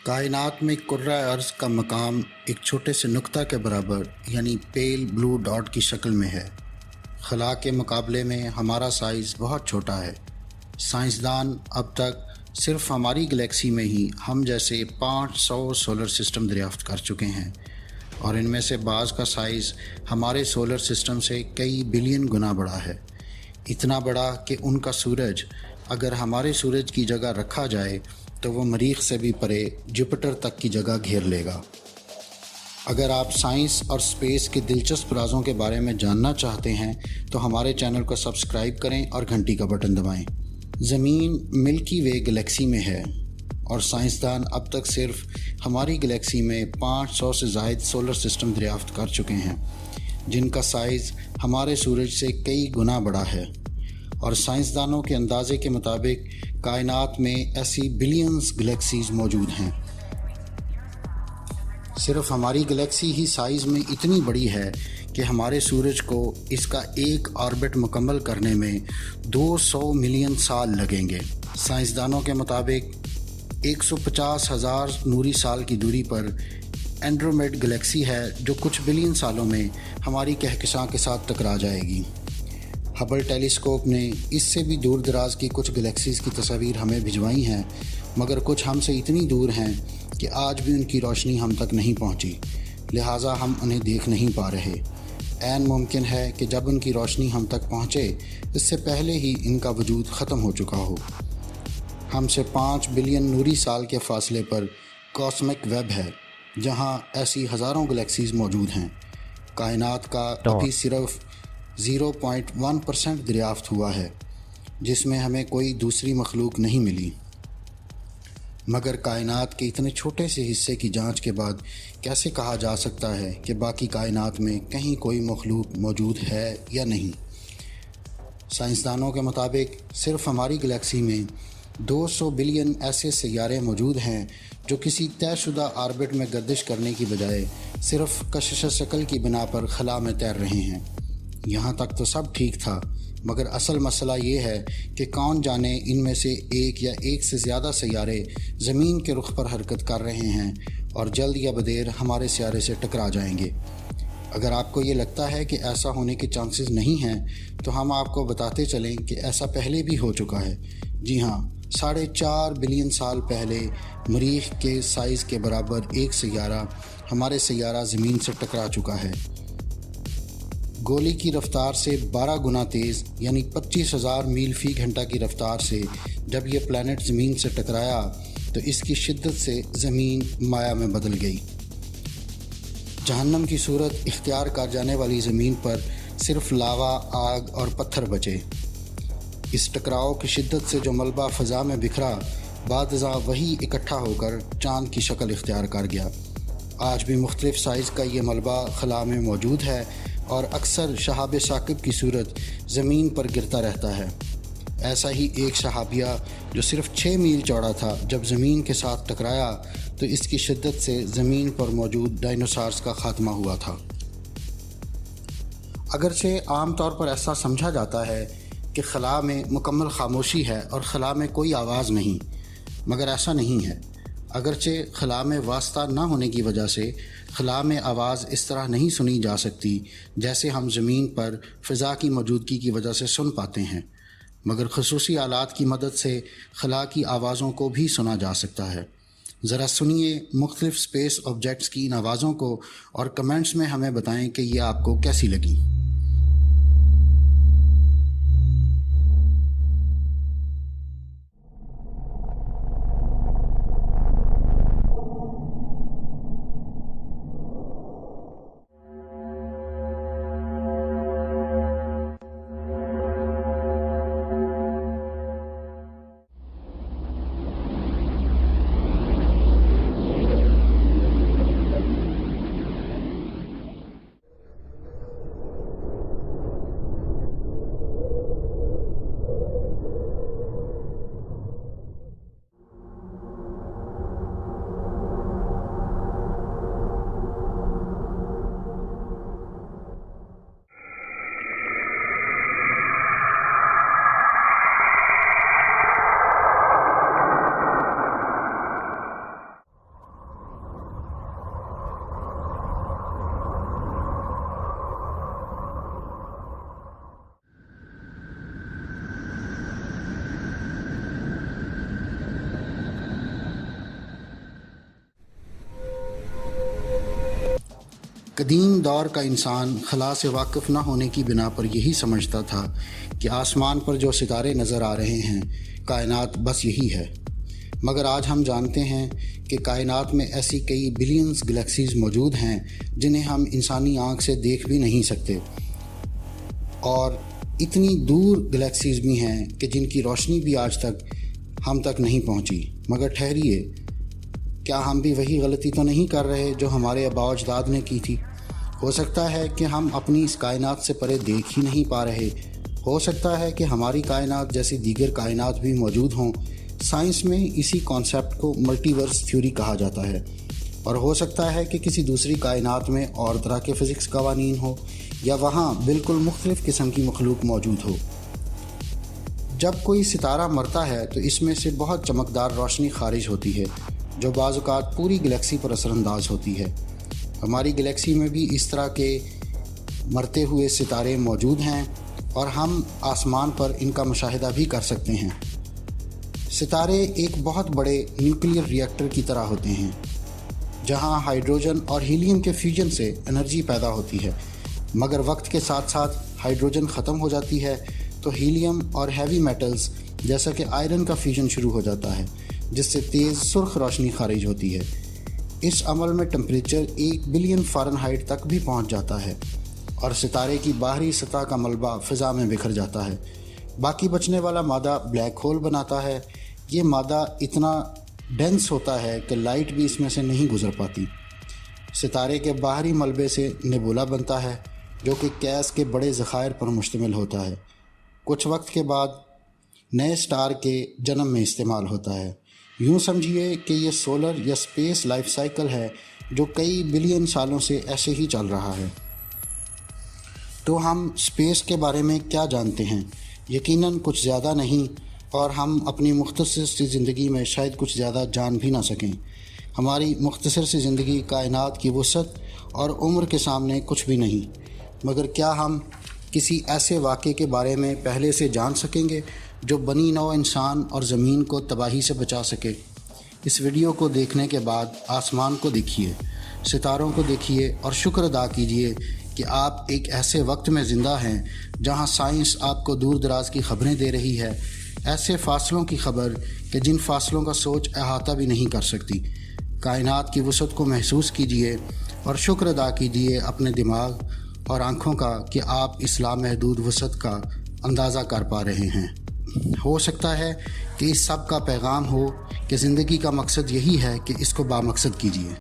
कायनात में कुर्रा अर्ज़ का मकाम एक छोटे से नुक्ता के बराबर यानी पेल ब्लू डॉट की शक्ल में है। खला के मुकाबले में हमारा साइज़ बहुत छोटा है। साइंसदान अब तक सिर्फ हमारी गैलेक्सी में ही हम जैसे 500 सोलर सिस्टम दरियाफ्त कर चुके हैं और इनमें से बाज़ का साइज़ हमारे सोलर सिस्टम से कई बिलियन गुना बड़ा है। इतना बड़ा कि उनका सूरज अगर हमारे सूरज की जगह रखा जाए तो वो मरीख से भी परे जुपिटर तक की जगह घेर लेगा। अगर आप साइंस और स्पेस के दिलचस्प राज़ों के बारे में जानना चाहते हैं तो हमारे चैनल को सब्सक्राइब करें और घंटी का बटन दबाएं। ज़मीन मिल्की वे गैलेक्सी में है और साइंसदान अब तक सिर्फ हमारी गैलेक्सी में 500 से ज़ायद सोलर सिस्टम दरियाफ्त कर चुके हैं जिनका साइज़ हमारे सूरज से कई गुना बड़ा है। और साइंसदानों के अंदाज़े के मुताबिक कायनात में ऐसी बिलियंस गैलेक्सीज़ मौजूद हैं। सिर्फ हमारी गैलेक्सी ही साइज़ में इतनी बड़ी है कि हमारे सूरज को इसका एक ऑर्बिट मुकम्मल करने में 200 मिलियन साल लगेंगे। साइंसदानों के मुताबिक 150,000 नूरी साल की दूरी पर एंड्रोमेड गैलेक्सी है जो कुछ बिलियन सालों में हमारी कहकशां के साथ टकरा जाएगी। हबल टेलीस्कोप ने इससे भी दूर दराज की कुछ गैलेक्सीज़ की तस्वीर हमें भिजवाई हैं, मगर कुछ हमसे इतनी दूर हैं कि आज भी उनकी रोशनी हम तक नहीं पहुंची, लिहाजा हम उन्हें देख नहीं पा रहे। ऐन मुमकिन है कि जब उनकी रोशनी हम तक पहुंचे इससे पहले ही इनका वजूद ख़त्म हो चुका हो। हमसे 5 बिलियन नूरी साल के फासले पर कॉस्मिक वेब है जहां ऐसी हज़ारों गैलेक्सीज़ मौजूद हैं। कायनात का अभी सिर्फ 0.1% दरियाफ्त हुआ है जिसमें हमें कोई दूसरी मखलूक नहीं मिली। मगर कायनात के इतने छोटे से हिस्से की जांच के बाद कैसे कहा जा सकता है कि बाकी कायनात में कहीं कोई मखलूक मौजूद है या नहीं। साइंसदानों के मुताबिक सिर्फ हमारी गैलेक्सी में 200 बिलियन ऐसे सैयारे मौजूद हैं जो किसी तयशुदा ऑर्बिट में गर्दिश करने की बजाय सिर्फ कशिश शक्ल की बिना पर खला में तैर रहे हैं। यहाँ तक तो सब ठीक था, मगर असल मसला ये है कि कौन जाने इनमें से एक या एक से ज़्यादा सैयारे ज़मीन के रुख पर हरकत कर रहे हैं और जल्द या बदेर हमारे सियारे से टकरा जाएंगे। अगर आपको ये लगता है कि ऐसा होने के चांसेस नहीं हैं तो हम आपको बताते चलें कि ऐसा पहले भी हो चुका है। जी हाँ, 4.5 बिलियन साल पहले मरीख के साइज़ के बराबर एक सैयारा हमारे सैयारा ज़मीन से टकरा चुका है। गोली की रफ्तार से 12 गुना तेज़ यानी 25,000 मील फ़ी घंटा की रफ्तार से जब यह प्लैनेट ज़मीन से टकराया तो इसकी शिद्दत से ज़मीन माया में बदल गई। जहन्नम की सूरत इख्तियार कर जाने वाली ज़मीन पर सिर्फ लावा, आग और पत्थर बचे। इस टकराव की शिद्दत से जो मलबा फ़ज़ा में बिखरा बादज़ा वही इकट्ठा होकर चाँद की शक्ल इख्तियार कर गया। आज भी मुख्तलिफ़ साइज़ का ये मलबा खला में मौजूद है और अक्सर शहाब साकिब की सूरत ज़मीन पर गिरता रहता है। ऐसा ही एक शहाबिया जो सिर्फ 6 मील चौड़ा था जब ज़मीन के साथ टकराया तो इसकी शिद्दत से ज़मीन पर मौजूद डायनासोर्स का ख़ात्मा हुआ था। अगरचे आम तौर पर ऐसा समझा जाता है कि खला में मुकम्मल खामोशी है और खला में कोई आवाज़ नहीं, मगर ऐसा नहीं है। अगरचे खला में वास्ता ना होने की वजह से खला में आवाज़ इस तरह नहीं सुनी जा सकती जैसे हम ज़मीन पर फ़िज़ा की मौजूदगी की वजह से सुन पाते हैं, मगर ख़ुसूसी आलात की मदद से खला की आवाज़ों को भी सुना जा सकता है। ज़रा सुनिए मुख्तलिफ़ स्पेस ऑब्जेक्ट्स की इन आवाज़ों को और कमेंट्स में हमें बताएं कि ये आपको कैसी लगी। قدیم دور کا انسان خلا سے واقف نہ ہونے کی بنا پر یہی سمجھتا تھا کہ آسمان پر جو ستارے نظر آ رہے ہیں کائنات بس یہی ہے، مگر آج ہم جانتے ہیں کہ کائنات میں ایسی کئی بلینز گلیکسیز موجود ہیں جنہیں ہم انسانی آنکھ سے دیکھ بھی نہیں سکتے، اور اتنی دور گلیکسیز بھی ہیں کہ جن کی روشنی بھی آج تک ہم تک نہیں پہنچی۔ مگر ٹھہریے، کیا ہم بھی وہی غلطی تو نہیں کر رہے جو ہمارے آباء و اجداد نے کی تھی؟ ہو سکتا ہے کہ ہم اپنی اس کائنات سے پرے دیکھ ہی نہیں پا رہے، ہو سکتا ہے کہ ہماری کائنات جیسی دیگر کائنات بھی موجود ہوں۔ سائنس میں اسی کانسیپٹ کو ملٹی ورس تھیوری کہا جاتا ہے، اور ہو سکتا ہے کہ کسی دوسری کائنات میں اور طرح کے فزکس قوانین ہو، یا وہاں بالکل مختلف قسم کی مخلوق موجود ہو۔ جب کوئی ستارہ مرتا ہے تو اس میں سے بہت چمکدار روشنی خارج ہوتی ہے جو بعض اوقات پوری گلیکسی پر اثر انداز ہوتی ہے۔ ہماری گلیکسی میں بھی اس طرح کے مرتے ہوئے ستارے موجود ہیں اور ہم آسمان پر ان کا مشاہدہ بھی کر سکتے ہیں۔ ستارے ایک بہت بڑے نیوکلیئر ری ایکٹر کی طرح ہوتے ہیں جہاں ہائیڈروجن اور ہیلیم کے فیوژن سے انرجی پیدا ہوتی ہے، مگر وقت کے ساتھ ساتھ ہائیڈروجن ختم ہو جاتی ہے تو ہیلیم اور ہیوی میٹلز جیسا کہ آئرن کا فیوژن شروع ہو جاتا ہے، جس سے تیز سرخ روشنی خارج ہوتی ہے۔ اس عمل میں ٹمپریچر 1 بلین فارنہائٹ تک بھی پہنچ جاتا ہے اور ستارے کی باہری سطح کا ملبہ فضا میں بکھر جاتا ہے۔ باقی بچنے والا مادہ بلیک ہول بناتا ہے۔ یہ مادہ اتنا ڈینس ہوتا ہے کہ لائٹ بھی اس میں سے نہیں گزر پاتی۔ ستارے کے باہری ملبے سے نیبولا بنتا ہے جو کہ گیس کے بڑے ذخائر پر مشتمل ہوتا ہے۔ کچھ وقت کے بعد نئے سٹار کے جنم میں استعمال ہوتا ہے۔ یوں سمجھیے کہ یہ سولر یا سپیس لائف سائیکل ہے جو کئی بلین سالوں سے ایسے ہی چل رہا ہے۔ تو ہم سپیس کے بارے میں کیا جانتے ہیں؟ یقیناً کچھ زیادہ نہیں، اور ہم اپنی مختصر سی زندگی میں شاید کچھ زیادہ جان بھی نہ سکیں۔ ہماری مختصر سی زندگی کائنات کی وسعت اور عمر کے سامنے کچھ بھی نہیں، مگر کیا ہم کسی ایسے واقعے کے بارے میں پہلے سے جان سکیں گے جو بنی نوع انسان اور زمین کو تباہی سے بچا سکے؟ اس ویڈیو کو دیکھنے کے بعد آسمان کو دیکھیے، ستاروں کو دیکھیے اور شکر ادا کیجیے کہ آپ ایک ایسے وقت میں زندہ ہیں جہاں سائنس آپ کو دور دراز کی خبریں دے رہی ہے، ایسے فاصلوں کی خبر کہ جن فاصلوں کا سوچ احاطہ بھی نہیں کر سکتی۔ کائنات کی وسعت کو محسوس کیجیے اور شکر ادا کیجیے اپنے دماغ اور آنکھوں کا کہ آپ اس لامحدود وسعت کا اندازہ کر پا رہے ہیں۔ ہو سکتا ہے کہ اس سب کا پیغام ہو کہ زندگی کا مقصد یہی ہے کہ اس کو بامقصد کیجیے۔